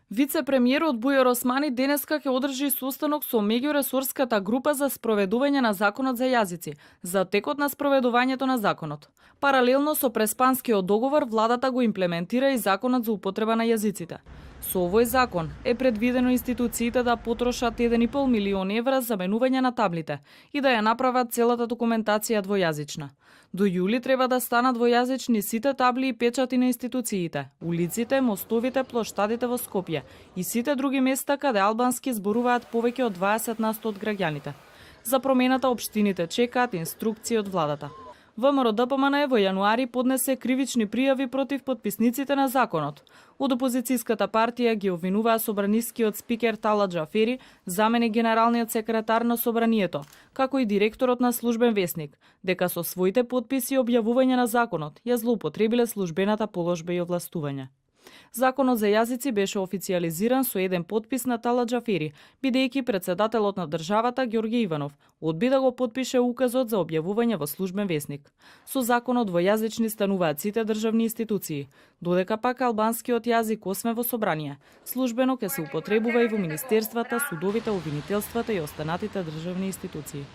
Вице-премиерот Бујар Османи денеска ќе одржи состанок со меѓуресорската група за спроведување на законот за јазици, за текот на спроведувањето на законот. Паралелно со преспанскиот договор, владата го имплементира и законот за употреба на јазиците. Со овој закон е предвидено институциите да потрошат 1,5 милион евра за менување на таблите и да ја направат целата документација двојазична. До јули треба да станат двојазични сите табли и печати на институциите, улиците, мостовите, плоштадите во Скопје и сите други места каде албански зборуваат повеќе од 20% од граѓаните. За промената општините чекаат инструкции од владата. ВМРО-ДПМН во јануари поднесе кривични пријави против потписниците на законот. Од опозицијската партија ги обвинуваа собранискиот спикер Талат Џафери, заменик генералниот секретар на собранието, како и директорот на службен весник, дека со своите потписи и објавување на законот ја злоупотребиле службената положба и овластување. Законот за јазици беше официјализиран со еден потпис на Талат Џафери, бидејќи председателот на државата Ѓорѓе Иванов одби да го потпише указот за објавување во службен весник. Со законот двојазични стануваат сите државни институции, додека пак албанскиот јазик освен во собрание, службено ќе се употребува и во министерствата, судовите, обвинителствата и останатите државни институции.